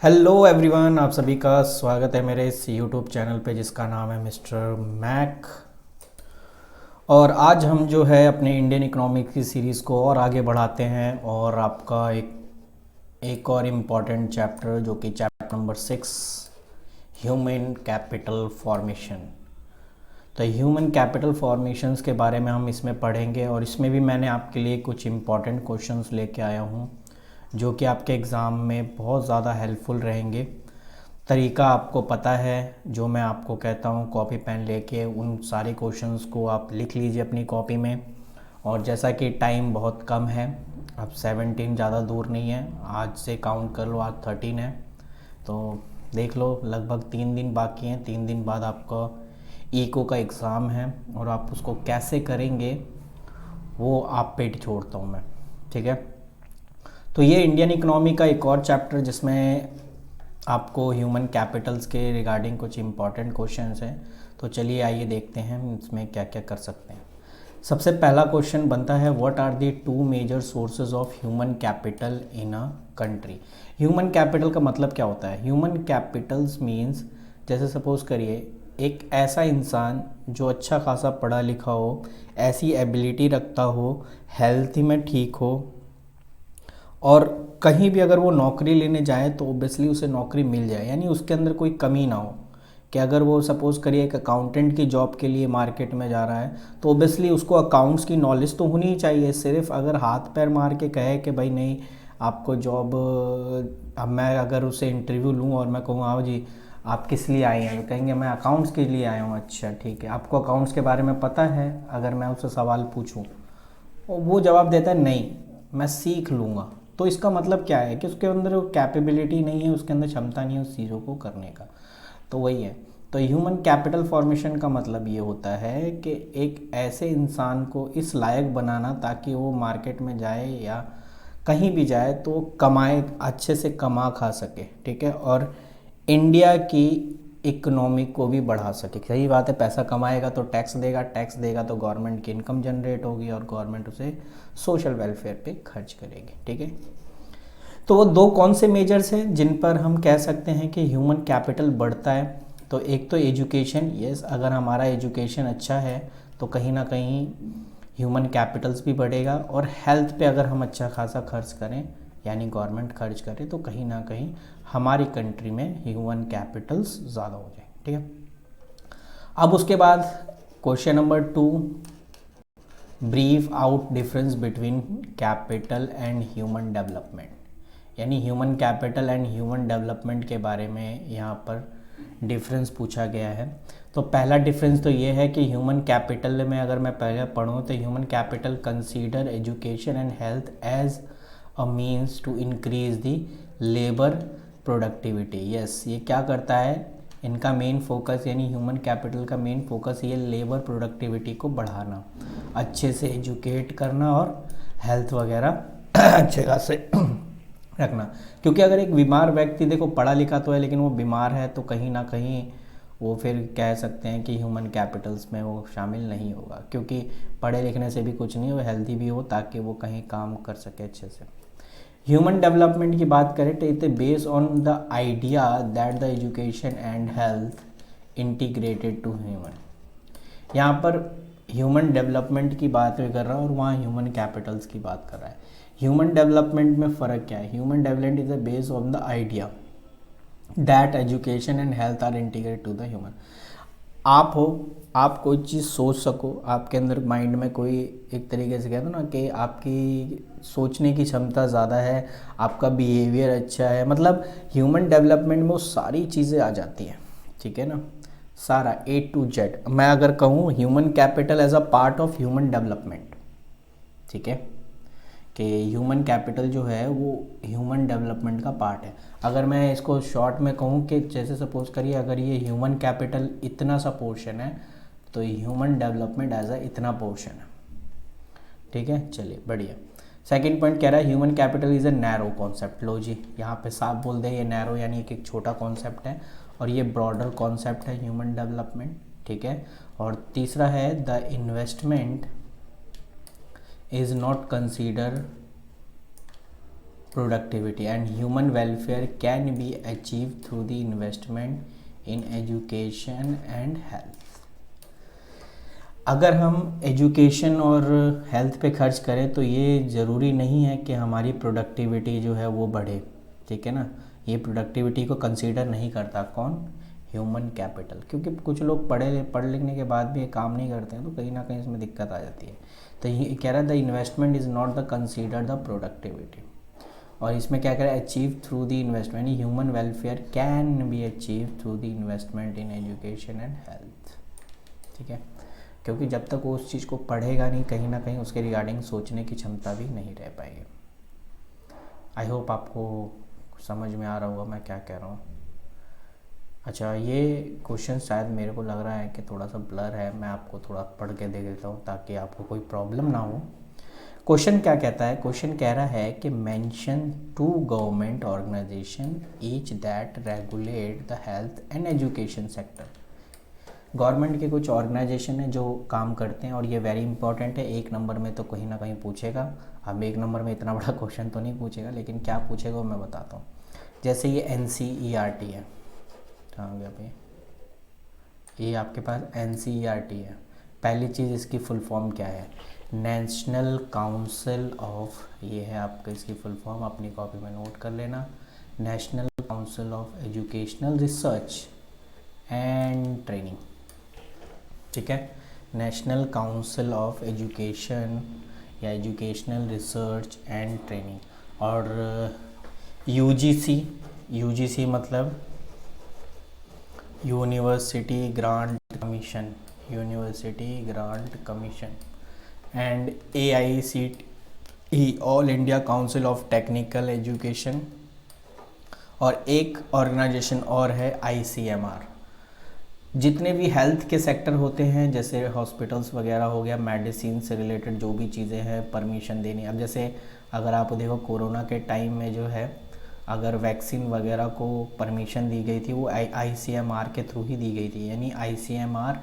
Hello everyone, आप सभी का स्वागत है मेरे इस यूट्यूब चैनल पे जिसका नाम है मिस्टर मैक। और आज हम जो है अपने इंडियन इकोनॉमिक की सीरीज़ को और आगे बढ़ाते हैं और आपका एक और इम्पॉर्टेंट चैप्टर जो कि chapter number 6, human capital formation. तो ह्यूमन कैपिटल फॉर्मेशंस के बारे में हम इसमें पढ़ेंगे और इसमें भी मैंने आपके लिए कुछ इम्पॉर्टेंट क्वेश्चंस लेके आया हूँ जो कि आपके एग्ज़ाम में बहुत ज़्यादा हेल्पफुल रहेंगे। तरीका आपको पता है, जो मैं आपको कहता हूँ कॉपी पेन लेके उन सारे क्वेश्चंस को आप लिख लीजिए अपनी कॉपी में। और जैसा कि टाइम बहुत कम है, अब 17 ज़्यादा दूर नहीं है, आज से काउंट कर लो, आज 13 है, तो देख लो लगभग 3 दिन बाकी हैं। 3 दिन बाद आपका इको का एग्ज़ाम है और आप उसको कैसे करेंगे वो आप पे छोड़ता हूँ मैं, ठीक है। तो ये इंडियन इकोनॉमी का एक और चैप्टर जिसमें आपको ह्यूमन कैपिटल्स के रिगार्डिंग कुछ इम्पॉर्टेंट क्वेश्चंस हैं। तो चलिए आइए देखते हैं इसमें क्या क्या कर सकते हैं। सबसे पहला क्वेश्चन बनता है, what are the two major sources of human capital in a country. Human capital का मतलब क्या होता है? ह्यूमन कैपिटल्स मीन्स, जैसे सपोज करिए एक ऐसा इंसान जो अच्छा खासा पढ़ा लिखा हो, ऐसी एबिलिटी रखता हो, हेल्थ में ठीक हो, और कहीं भी अगर वो नौकरी लेने जाए तो ओबियसली उसे नौकरी मिल जाए, यानी उसके अंदर कोई कमी ना हो। कि अगर वो सपोज़ करिए एक अकाउंटेंट की जॉब के लिए मार्केट में जा रहा है तो ओबियसली उसको अकाउंट्स की नॉलेज तो होनी ही चाहिए। सिर्फ अगर हाथ पैर मार के कहे कि भाई नहीं आपको जॉब, अब मैं अगर उसे इंटरव्यू लूँ और मैं कहूँ आओ जी आप किस लिए आए हैं, तो कहेंगे मैं अकाउंट्स के लिए आया हूँ। अच्छा ठीक है, आपको अकाउंट्स के बारे में पता है? अगर मैं उससे सवाल पूछूँ और वो जवाब देता है नहीं मैं सीख लूँगा, तो इसका मतलब क्या है कि उसके अंदर वो कैपेबिलिटी नहीं है, उसके अंदर क्षमता नहीं है उस चीज़ों को करने का। तो वही है। तो ह्यूमन कैपिटल फॉर्मेशन का मतलब ये होता है कि एक ऐसे इंसान को इस लायक बनाना ताकि वो मार्केट में जाए या कहीं भी जाए तो कमाए, अच्छे से कमा खा सके, ठीक है, और इंडिया की इकोनॉमी को भी बढ़ा सके। सही बात है, पैसा कमाएगा तो टैक्स देगा, टैक्स देगा तो गवर्नमेंट की इनकम जनरेट होगी और गवर्नमेंट उसे सोशल वेलफेयर पे खर्च करेगी, ठीक है। तो वो दो कौन से मेजर्स हैं जिन पर हम कह सकते हैं कि ह्यूमन कैपिटल बढ़ता है? तो एक तो एजुकेशन, यस, अगर हमारा एजुकेशन अच्छा है तो कहीं ना कहीं ह्यूमन कैपिटल्स भी बढ़ेगा। और हेल्थ पे अगर हम अच्छा खासा खर्च करें, यानी गवर्नमेंट खर्च करे, तो कहीं ना कहीं हमारी कंट्री में ह्यूमन कैपिटल्स ज़्यादा हो जाए, ठीक है। अब उसके बाद question number 2, brief out difference between capital and human development. यानी human capital and human development के बारे में यहाँ पर डिफरेंस पूछा गया है। तो पहला डिफरेंस तो ये है कि ह्यूमन कैपिटल में अगर मैं पहले पढ़ूँ तो human capital consider education and health as a means to increase the labour productivity. Yes, ये क्या करता है, इनका मेन फोकस, यानी ह्यूमन कैपिटल का मेन फोकस ये लेबर प्रोडक्टिविटी को बढ़ाना, अच्छे से एजुकेट करना और हेल्थ वगैरह अच्छे खासे रखना। क्योंकि अगर एक बीमार व्यक्ति, देखो पढ़ा लिखा तो है लेकिन वो बीमार है, तो कहीं ना कहीं वो फिर कह सकते हैं कि ह्यूमन कैपिटल्स में वो शामिल नहीं होगा, क्योंकि पढ़े लिखने से भी कुछ नहीं, वो हेल्दी भी हो ताकि वो कहीं काम कर सके अच्छे से। ह्यूमन डेवलपमेंट की बात करें तो it based on the idea that the education and health integrated to human. यहाँ पर ह्यूमन डेवलपमेंट की बात कर रहा है और वहाँ ह्यूमन कैपिटल्स की बात कर रहा है। ह्यूमन डेवलपमेंट में फ़र्क क्या है? Human development is a based on the idea that education and health are integrated to the human. आप हो, आप कोई चीज़ सोच सको, आपके अंदर माइंड में कोई, एक तरीके से कहते हो ना कि आपकी सोचने की क्षमता ज़्यादा है, आपका बिहेवियर अच्छा है, मतलब ह्यूमन डेवलपमेंट में वो सारी चीज़ें आ जाती हैं, ठीक है ना, सारा A to Z। मैं अगर कहूँ human capital as a part of human development, ठीक है, कि ह्यूमन कैपिटल जो है वो ह्यूमन डेवलपमेंट का पार्ट है। अगर मैं इसको शॉर्ट में कहूँ कि जैसे सपोज करिए अगर ये ह्यूमन कैपिटल इतना सा पोर्शन है तो ह्यूमन डेवलपमेंट एज अ इतना पोर्शन है, ठीक है। चलिए बढ़िया। सेकंड पॉइंट कह रहा है human capital is a narrow concept. लो जी, यहाँ पे साफ बोल दें, ये नैरो यानी कि एक छोटा कॉन्सेप्ट है और ये ब्रॉडर कॉन्सेप्ट है ह्यूमन डेवलपमेंट, ठीक है। और तीसरा है the investment is not consider productivity and human welfare can be achieved through the investment in education and health. अगर हम एजुकेशन और हेल्थ पे खर्च करें तो ये ज़रूरी नहीं है कि हमारी प्रोडक्टिविटी जो है वो बढ़े, ठीक है ना। ये प्रोडक्टिविटी को कंसीडर नहीं करता कौन, ह्यूमन कैपिटल, क्योंकि कुछ लोग पढ़ लिखने के बाद भी ये काम नहीं करते हैं तो कहीं ना कहीं इसमें दिक्कत आ जाती है। तो ये कह रहा है the investment is not the consider the productivity, और इसमें क्या करें, achieve through the investment, human welfare can be achieve through the investment in education and health, ठीक है। क्योंकि जब तक वो उस चीज़ को पढ़ेगा नहीं, कहीं ना कहीं उसके रिगार्डिंग सोचने की क्षमता भी नहीं रह पाएगी। आई होप आपको समझ में आ रहा होगा मैं क्या कह रहा हूँ। अच्छा, ये क्वेश्चन शायद मेरे को लग रहा है कि थोड़ा सा ब्लर है, मैं आपको थोड़ा पढ़ के दे देता हूँ ताकि आपको कोई प्रॉब्लम ना हो। क्वेश्चन क्या कहता है, क्वेश्चन कह रहा है कि mention 2 government organization each that regulate the health and education sector. Government के कुछ ऑर्गेनाइजेशन है जो काम करते हैं, और ये वेरी इंपॉर्टेंट है, 1 नंबर में तो कहीं ना कहीं पूछेगा। अब 1 नंबर में इतना बड़ा क्वेश्चन तो नहीं पूछेगा, लेकिन क्या पूछेगा वो मैं बताता हूँ। जैसे ये NCERT है, कहाँ गया भाई, ये आपके पास NCERT है। पहली चीज़ इसकी फुल फॉर्म क्या है, नेशनल काउंसिल ऑफ, ये है आपका इसकी फुल फॉर्म, अपनी कॉपी में नोट कर लेना, national council of educational research and training, ठीक है। नेशनल काउंसिल ऑफ एजुकेशन या एजुकेशनल रिसर्च एंड ट्रेनिंग। और UGC मतलब university grant commission, university grant commission, and AICTE all India council of technical education, और एक organisation और है ICMR। जितने भी हेल्थ के सेक्टर होते हैं, जैसे हॉस्पिटल्स वगैरह हो गया, मेडिसिन से रिलेटेड जो भी चीज़ें हैं परमिशन देनी। अब जैसे अगर आप देखो कोरोना के टाइम में जो है, अगर वैक्सीन वगैरह को परमिशन दी गई थी वो ICMR के थ्रू ही दी गई थी, यानी ICMR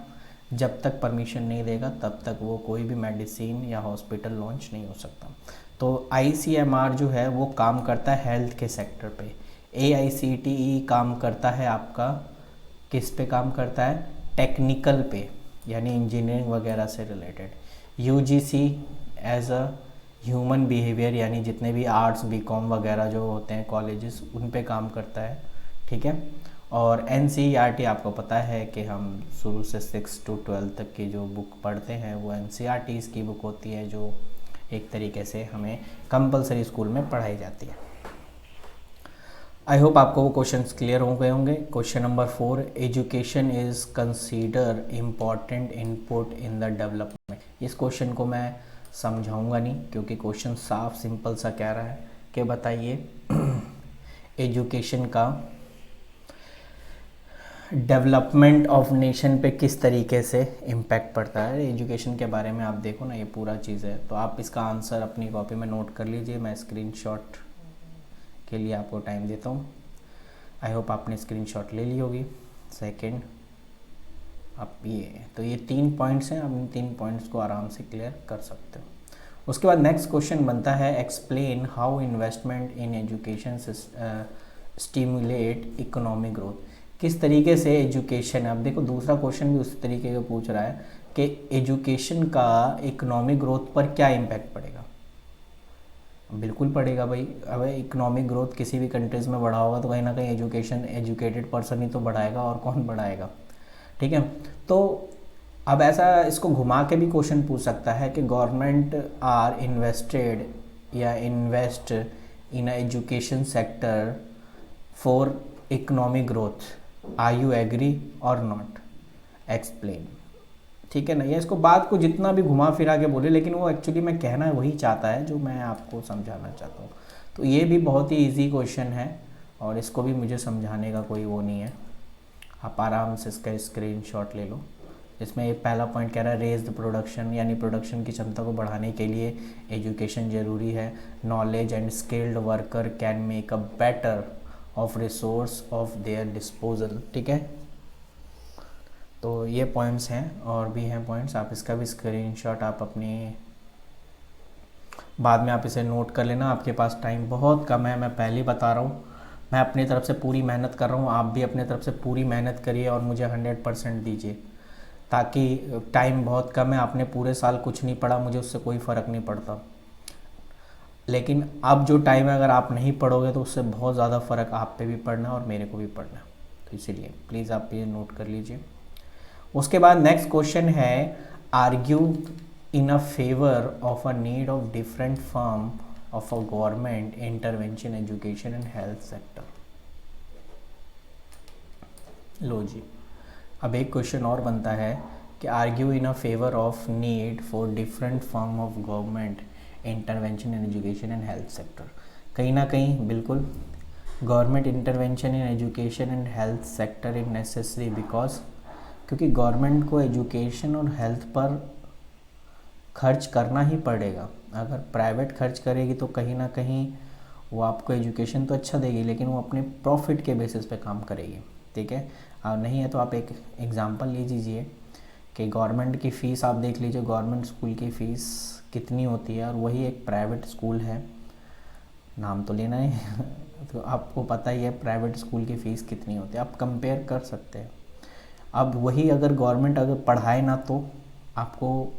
जब तक परमिशन नहीं देगा तब तक वो कोई भी मेडिसिन या हॉस्पिटल लॉन्च नहीं हो सकता। तो ICMR जो है वो काम करता है हेल्थ के सेक्टर पे, AICTE काम करता है आपका किस पे काम करता है, टेक्निकल पे, यानी इंजीनियरिंग वगैरह से related. UGC as a human behaviour, यानी जितने भी आर्ट्स BCom वगैरह जो होते हैं कॉलेजेस उन पे काम करता है, ठीक है। और NCERT आपको पता है कि हम शुरू से 6 to 12 तक की जो बुक पढ़ते हैं वो NCERT की बुक होती है, जो एक तरीके से हमें कंपलसरी स्कूल में पढ़ाई जाती है। आई होप आपको वो क्वेश्चंस क्लियर हो गए होंगे। Question number 4, education is consider important input in the development. इस क्वेश्चन को मैं समझाऊंगा नहीं, क्योंकि क्वेश्चन साफ सिंपल सा कह रहा है कि बताइए एजुकेशन का डेवलपमेंट ऑफ नेशन पे किस तरीके से इम्पैक्ट पड़ता है। एजुकेशन के बारे में आप देखो ना, ये पूरा चीज़ है, तो आप इसका आंसर अपनी कॉपी में नोट कर लीजिए। मैं स्क्रीनशॉट के लिए आपको टाइम देता हूँ। आई होप आपने स्क्रीनशॉट ले ली होगी। सेकंड, आप ये 3 पॉइंट्स हैं, आप इन 3 पॉइंट्स को आराम से क्लियर कर सकते हो। उसके बाद नेक्स्ट क्वेश्चन बनता है, explain how investment in education stimulate economic growth. किस तरीके से एजुकेशन, अब देखो दूसरा क्वेश्चन भी उस तरीके का पूछ रहा है कि एजुकेशन का इकोनॉमिक ग्रोथ पर क्या इम्पैक्ट पड़ेगा। बिल्कुल पड़ेगा भाई। अब इकोनॉमिक ग्रोथ किसी भी कंट्रीज़ में बढ़ा होगा तो कहीं ना कहीं एजुकेटेड पर्सन ही तो बढ़ाएगा, और कौन बढ़ाएगा, ठीक है। तो अब ऐसा इसको घुमा के भी क्वेश्चन पूछ सकता है कि गवर्नमेंट आर इन्वेस्टेड या invest in education sector for economic growth, are you agree और नॉट, एक्सप्लेन, ठीक है ना। या इसको बात को जितना भी घुमा फिरा के बोले, लेकिन वो एक्चुअली मैं कहना वही चाहता है जो मैं आपको समझाना चाहता हूँ। तो ये भी बहुत ही इजी क्वेश्चन है, और इसको भी मुझे समझाने का कोई वो नहीं है, आप आराम से इसका स्क्रीनशॉट ले लो। इसमें ये पहला पॉइंट कह रहा है रेज द प्रोडक्शन, यानी प्रोडक्शन की क्षमता को बढ़ाने के लिए एजुकेशन ज़रूरी है। Knowledge and skilled worker can make a better of resource of their disposal, ठीक है। तो ये पॉइंट्स हैं, और भी हैं पॉइंट्स, आप इसका भी स्क्रीनशॉट आप अपनी बाद में आप इसे नोट कर लेना, आपके पास टाइम बहुत कम है, मैं पहले ही बता रहा हूँ। मैं अपनी तरफ से पूरी मेहनत कर रहा हूँ, आप भी अपनी तरफ से पूरी मेहनत करिए और मुझे 100% दीजिए, ताकि टाइम बहुत कम है। आपने पूरे साल कुछ नहीं पढ़ा, मुझे उससे कोई फ़र्क नहीं पड़ता, लेकिन अब जो टाइम है अगर आप नहीं पढ़ोगे तो उससे बहुत ज़्यादा फ़र्क आप पे भी पड़ना है और मेरे को भी पड़ना है। तो इसीलिए प्लीज़ आप ये नोट कर लीजिए। उसके बाद नेक्स्ट क्वेश्चन है, argue in a favour of a need of different form of a government intervention education and health sector. लो जी, अब एक क्वेश्चन और बनता है कि argue in a favour of need for different form of government intervention in education and health sector. कहीं ना कहीं बिल्कुल government intervention in education and health sector is necessary, because क्योंकि गवर्नमेंट को एजुकेशन और हेल्थ पर खर्च करना ही पड़ेगा। अगर प्राइवेट खर्च करेगी तो कहीं ना कहीं वो आपको एजुकेशन तो अच्छा देगी, लेकिन वो अपने प्रॉफिट के बेसिस पे काम करेगी, ठीक है। और नहीं है तो आप एक एग्ज़ाम्पल ले लीजिए कि गवर्नमेंट की फ़ीस आप देख लीजिए, गवर्नमेंट स्कूल की फ़ीस कितनी होती है, और वही एक प्राइवेट स्कूल है, नाम तो लेना है तो आपको पता ही है प्राइवेट स्कूल की फ़ीस कितनी होती है, आप कंपेयर कर सकते हैं। अब वही अगर गवर्नमेंट अगर पढ़ाए ना तो आपको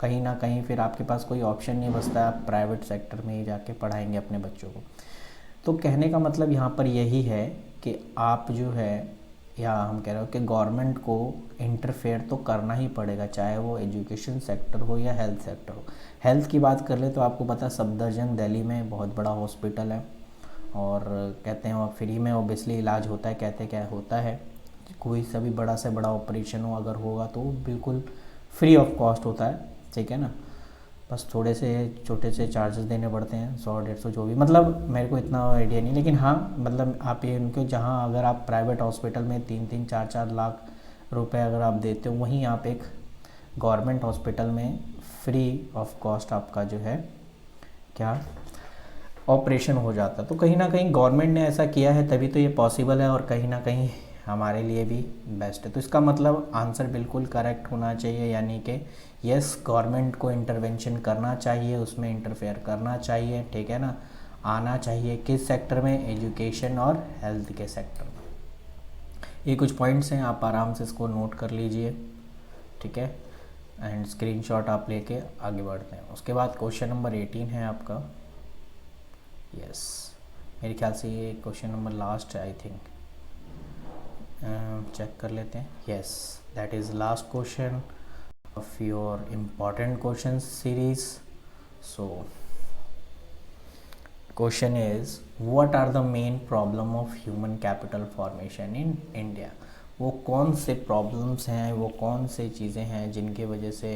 कहीं ना कहीं फिर आपके पास कोई ऑप्शन नहीं बचता, आप प्राइवेट सेक्टर में ही जाके पढ़ाएंगे अपने बच्चों को। तो कहने का मतलब यहाँ पर यही है कि आप जो है, या हम कह रहे हो कि गवर्नमेंट को इंटरफेयर तो करना ही पड़ेगा, चाहे वो एजुकेशन सेक्टर हो या हेल्थ सेक्टर हो। हेल्थ की बात कर ले तो आपको पता है सफदरजंग दिल्ली में बहुत बड़ा हॉस्पिटल है, और कहते हैं वहाँ फ्री में ओबियसली इलाज होता है। कहते क्या होता है, कोई सा भी बड़ा से बड़ा ऑपरेशन हो अगर होगा तो बिल्कुल फ्री ऑफ कॉस्ट होता है, ठीक है ना। बस थोड़े से छोटे से चार्जेस देने पड़ते हैं, 100-150 जो भी, मतलब मेरे को इतना आइडिया नहीं, लेकिन हाँ मतलब आप ये उनके जहाँ अगर आप प्राइवेट हॉस्पिटल में 3-3, 4-4 लाख रुपए अगर आप देते हो, वहीं आप एक गवर्नमेंट हॉस्पिटल में फ्री ऑफ कॉस्ट आपका जो है क्या ऑपरेशन हो जाता है। तो कहीं ना कहीं गवर्नमेंट ने ऐसा किया है तभी तो ये पॉसिबल है, और कहीं ना कहीं हमारे लिए भी बेस्ट है। तो इसका मतलब आंसर बिल्कुल करेक्ट होना चाहिए, यानी कि यस गवर्नमेंट को इंटरवेंशन करना चाहिए, उसमें इंटरफेयर करना चाहिए, ठीक है ना। आना चाहिए किस सेक्टर में, एजुकेशन और हेल्थ के सेक्टर में। ये कुछ पॉइंट्स हैं, आप आराम से इसको नोट कर लीजिए, ठीक है, एंड स्क्रीनशॉट आप लेके आगे बढ़ते हैं। उसके बाद क्वेश्चन नंबर 18 है आपका, यस मेरे ख्याल से ये क्वेश्चन नंबर लास्ट है आई थिंक, चेक कर लेते हैं। Yes that is last question of your important question series. So question is, what are the main problem of human capital formation in India. वो कौन से प्रॉब्लम्स हैं, वो कौन से चीज़ें हैं जिनकी वजह से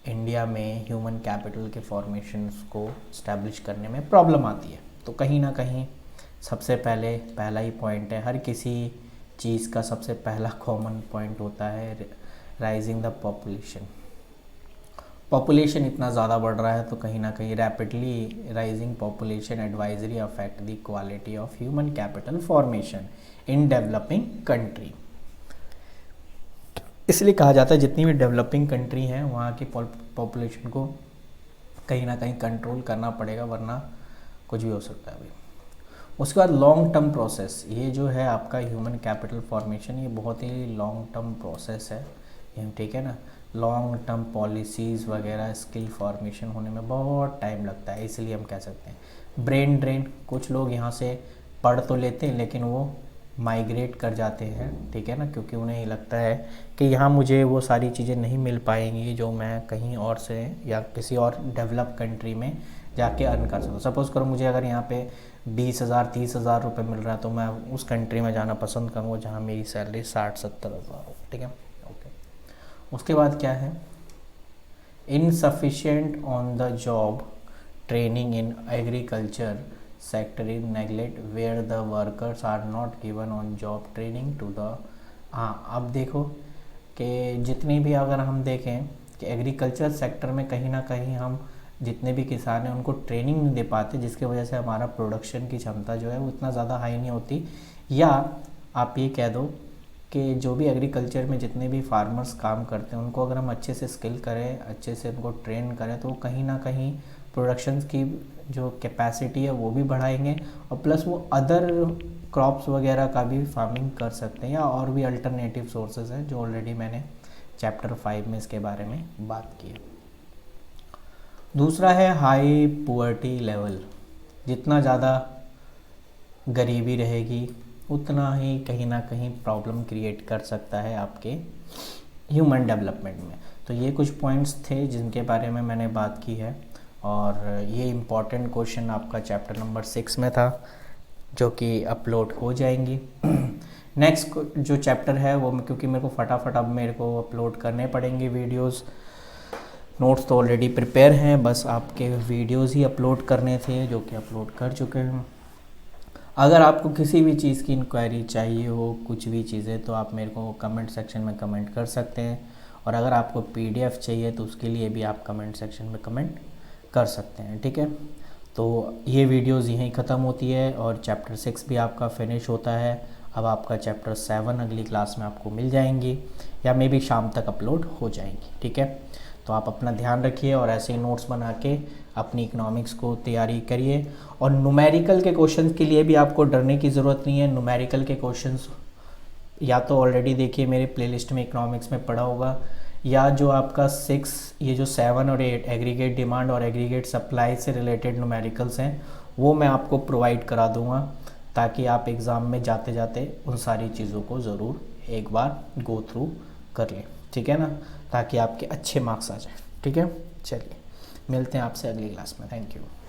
इंडिया में ह्यूमन कैपिटल के फॉर्मेशंस को इस्टेब्लिश करने में प्रॉब्लम आती है। तो कहीं ना कहीं सबसे पहला ही पॉइंट है, हर किसी चीज़ का सबसे पहला कॉमन पॉइंट होता है राइजिंग द पॉपुलेशन। पॉपुलेशन इतना ज़्यादा बढ़ रहा है तो कहीं ना कहीं rapidly rising population advisory affect the quality of human capital formation in developing country. इसलिए कहा जाता है जितनी भी डेवलपिंग कंट्री हैं वहाँ की पॉपुलेशन को कहीं ना कहीं कंट्रोल करना पड़ेगा, वरना कुछ भी हो सकता है भाई। उसके बाद लॉन्ग टर्म प्रोसेस, ये जो है आपका ह्यूमन कैपिटल फॉर्मेशन, ये बहुत ही लॉन्ग टर्म प्रोसेस है, ठीक है ना। लॉन्ग टर्म पॉलिसीज़ वगैरह स्किल फॉर्मेशन होने में बहुत टाइम लगता है, इसलिए हम कह सकते हैं ब्रेन ड्रेन। कुछ लोग यहाँ से पढ़ तो लेते हैं लेकिन वो माइग्रेट कर जाते हैं, ठीक है ना, क्योंकि उन्हें लगता है कि यहाँ मुझे वो सारी चीज़ें नहीं मिल पाएंगी जो मैं कहीं और से या किसी और डेवलप कंट्री में जाके अर्न कर सकता हूँ। सपोज़ करो मुझे अगर यहाँ पे 20,000-30,000 रुपये मिल रहा है तो मैं उस कंट्री में जाना पसंद करूँगा जहाँ मेरी सैलरी 60-70 हज़ार हो, ठीक है, ओके। उसके बाद क्या है, insufficient on the job training in agriculture sector in neglect where the workers are not given on job training to the. हाँ अब देखो कि जितनी भी अगर हम देखें कि एग्रीकल्चर सेक्टर में कहीं ना कहीं हम जितने भी किसान हैं उनको ट्रेनिंग नहीं दे पाते, जिसकी वजह से हमारा प्रोडक्शन की क्षमता जो है वो इतना ज़्यादा हाई नहीं होती। या आप ये कह दो कि जो भी एग्रीकल्चर में जितने भी फार्मर्स काम करते हैं उनको अगर हम अच्छे से स्किल करें, अच्छे से उनको ट्रेन करें तो कहीं ना कहीं प्रोडक्शन की जो कैपेसिटी है वो भी बढ़ाएंगे, और प्लस वो अदर क्रॉप्स वगैरह का भी फार्मिंग कर सकते हैं, या और भी अल्टरनेटिव सोर्सेज हैं जो ऑलरेडी मैंने चैप्टर 5 में इसके बारे में बात की है। दूसरा है हाई पुअर्टी लेवल। जितना ज़्यादा गरीबी रहेगी उतना ही कहीं ना कहीं प्रॉब्लम क्रिएट कर सकता है आपके ह्यूमन डेवलपमेंट में। तो ये कुछ पॉइंट्स थे जिनके बारे में मैंने बात की है, और ये इम्पॉर्टेंट क्वेश्चन आपका चैप्टर नंबर 6 में था जो कि अपलोड हो जाएंगी। नेक्स्ट जो चैप्टर है वो क्योंकि मेरे को फटाफट अब मेरे को अपलोड करने पड़ेंगे वीडियोस, नोट्स तो ऑलरेडी प्रिपेयर हैं, बस आपके वीडियोस ही अपलोड करने थे जो कि अपलोड कर चुके हैं। अगर आपको किसी भी चीज़ की इंक्वायरी चाहिए हो, कुछ भी चीज़ें, तो आप मेरे को कमेंट सेक्शन में कमेंट कर सकते हैं, और अगर आपको PDF चाहिए तो उसके लिए भी आप कमेंट सेक्शन में कमेंट कर सकते हैं, ठीक है। तो ये वीडियोस यहीं ख़त्म होती है और चैप्टर 6 भी आपका फिनिश होता है। अब आपका चैप्टर 7 अगली क्लास में आपको मिल जाएंगी, या मे बी शाम तक अपलोड हो जाएंगी, ठीक है। तो आप अपना ध्यान रखिए और ऐसे ही नोट्स बना के अपनी इकोनॉमिक्स को तैयारी करिए। और न्यूमेरिकल के क्वेश्चंस के लिए भी आपको डरने की ज़रूरत नहीं है। न्यूमेरिकल के क्वेश्चंस या तो ऑलरेडी देखिए मेरे प्लेलिस्ट में इकोनॉमिक्स में पढ़ा होगा, या जो आपका 6 ये जो 7 और 8 एग्रीगेट डिमांड और एग्रीगेट सप्लाई से रिलेटेड न्यूमेरिकल्स हैं वो मैं आपको प्रोवाइड करा दूंगा, ताकि आप एग्ज़ाम में जाते जाते उन सारी चीज़ों को ज़रूर एक बार गो थ्रू कर लें, ठीक है ना, ताकि आपके अच्छे मार्क्स आ जाए, ठीक है। चलिए मिलते हैं आपसे अगली क्लास में। Thank you.